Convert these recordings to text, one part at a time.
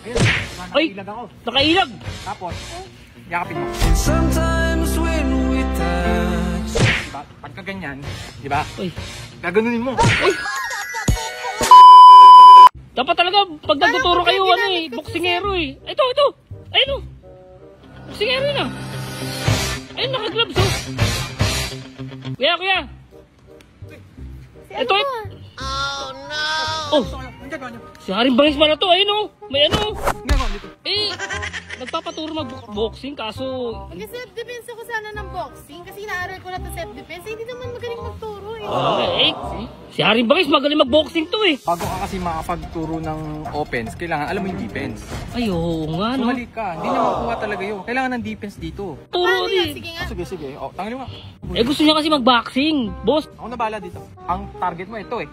Ayun, nakailag ako. Nakailag! Tapos, yakapin mo. And sometimes when we touch, Diba? Pagka ganyan, diba? Uy. Gaganunin mo. Dapat talaga, pag nagtuturo kayo, ano eh, boksingero eh. Ito. Ayun o. Boksingero na. Ayun, naka-gloves oh. Kuya. Ito eh. Oh, Ang gagawa niyo? si Haring Bangis pala to. Ayun o. May ano. Ang gagawa dito? Eh, nagpapaturo mag-boxing kaso... Mag-self-defense ako sana ng boxing kasi inaaral ko na to self-defense. Hindi naman magaling magturo eh. Eh, si Haring Bangis magaling mag-boxing to eh. Bago ka kasi makapagturo ng offense, kailangan alam mo yung defense. Ay, oo nga no. Sumali ka, hindi na makuha talaga yun. Kailangan ng defense dito. Turo Paano yan? eh. Sige nga. Sige. O, tanggalin mo. Eh, gusto niya kasi mag-boxing, boss. Ako na bahala dito. Ang target mo ito eh.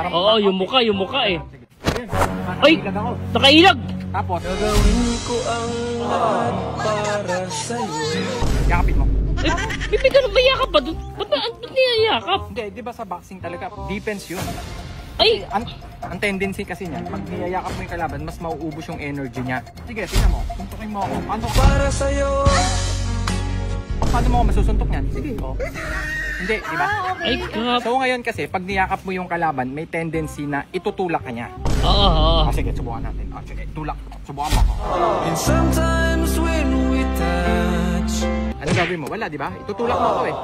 Oo, yung mukha eh. Sige. Ayun, Ay, nakailag ako. nakailag. Tapos, gagawin ko ang lahat para sa'yo. yakapin mo. Eh, bibig ka nang mayakap ba doon? Ba't niyayakap? Hindi, di ba sa boxing talaga, defense yun. Ay, Ang tendency kasi niya, pag niyayakap mo yung kalaban, mas mauubos yung energy niya. Sige, tingnan mo. Suntukin mo ako. Para sa'yo. Paano mo ako masusuntok niyan? Sige. O. Hindi, di ba? ay, crap. So ngayon kasi, pag niyakap mo yung kalaban, may tendency na itutulak ka niya. Oo. Sige, subukan natin. Sige, tulak. Subukan mo ako. And sometimes when we touch, Ano gagawin mo? Wala, di ba? Itutulak mo ako eh.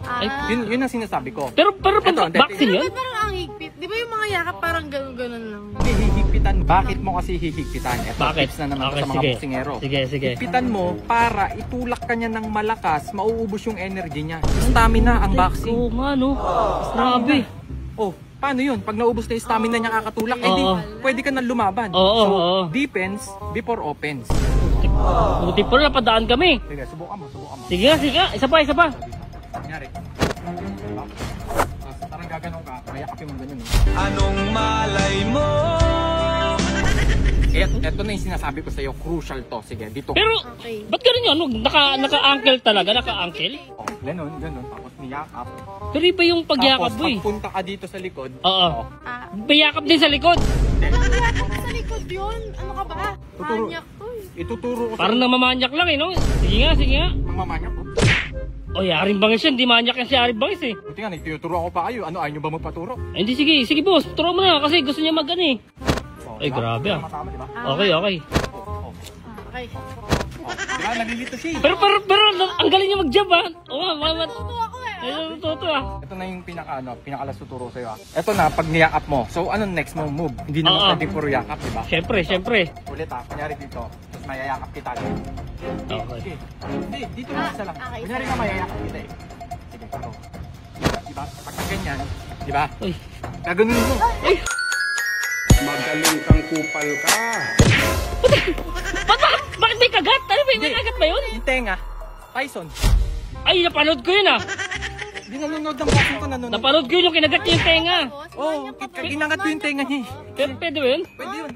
Ay, Yun ang sinasabi ko. pero pag Eto, boxing Di yun? ba parang ang higpit? Di ba yung mga yakap parang ganun lang? Hindi, hihigpitan. Bakit mo kasi hihigpitan? Ito, Bakit? tips na naman Okay, sa mga sige. boksingero. Sige. Higpitan mo para itulak ka niya ng malakas, mauubos yung energy niya. Stamina ang boxing. Oo nga no. Grabe. Oh, paano yun? Pag naubos na yung stamina niya kakatulak, eh di, Oo. pwede ka na lumaban. Oo, So, oo. defense before offense. Buti po na napadaan kami. Sige, subukan mo. Sige nga. Isa pa. Kunyari. Parang gaganong ka, mayakapin mo ganun eh. anong malay mo? Eto na yung sinasabi ko sa'yo, crucial to. Sige, dito. Pero, Okay. ba't ganun yun? Ano, naka-ankle talaga? Naka-ankle? Oh, ganun. Tapos niyakap. Pero iba yung pagyakap Tapos mo eh. pagpunta ka dito sa likod. Oo. Oh, Mayakap din sa likod. Walang yakap sa likod yun. Ano ka ba? Tuturo. Manyak to eh. ituturo ko Parang namamanyak lang eh, no? Sige nga. Mamamanya ko. O, Haring Bangis yan. Di manyak yan si Haring Bangis eh. Buti nga, nagtuturo ako pa kayo. Ano, ayaw nyo ba magpaturo? Ay, hindi, sige boss. Turo mo na kasi gusto niya mag ano eh. Oh, Ay, diba? grabe ah. Masama, diba? Okay. Okay. Diba, nalilito siya eh. Pero ang galing niya mag-jump ah. Oo, Tuto ako eh. ayun, totoo ah. Ito na yung pinakalas tuturo sa'yo ah. Ito na, pag niyakap mo. So, anong next mo move? Hindi naman Oo. pwede puro yakap, diba? Siyempre. Ulit ah, kunyari dito. Tapos mayayakap kita. Okay. Sige. Hindi, dito na isa lang. Okay. Kunyari ka mayayakap kita eh. Sige, paro. Diba? Pag ganyan, diba? Uy. Gaganunin mo. Magaling kang kupal ka. Bakit may kagat? Ano ba? May kagat ba yun? Yung tenga, Tyson. Ay, napanood ko yun ah. Hindi nanonood ng boxing to, nanonood. Napanood ko yun yung kinagat niya yung tenga. Tapos, Oo, manyak ka pa. ginangat ko yung tenga niya. Pero pwede ba yun? Pwede yun.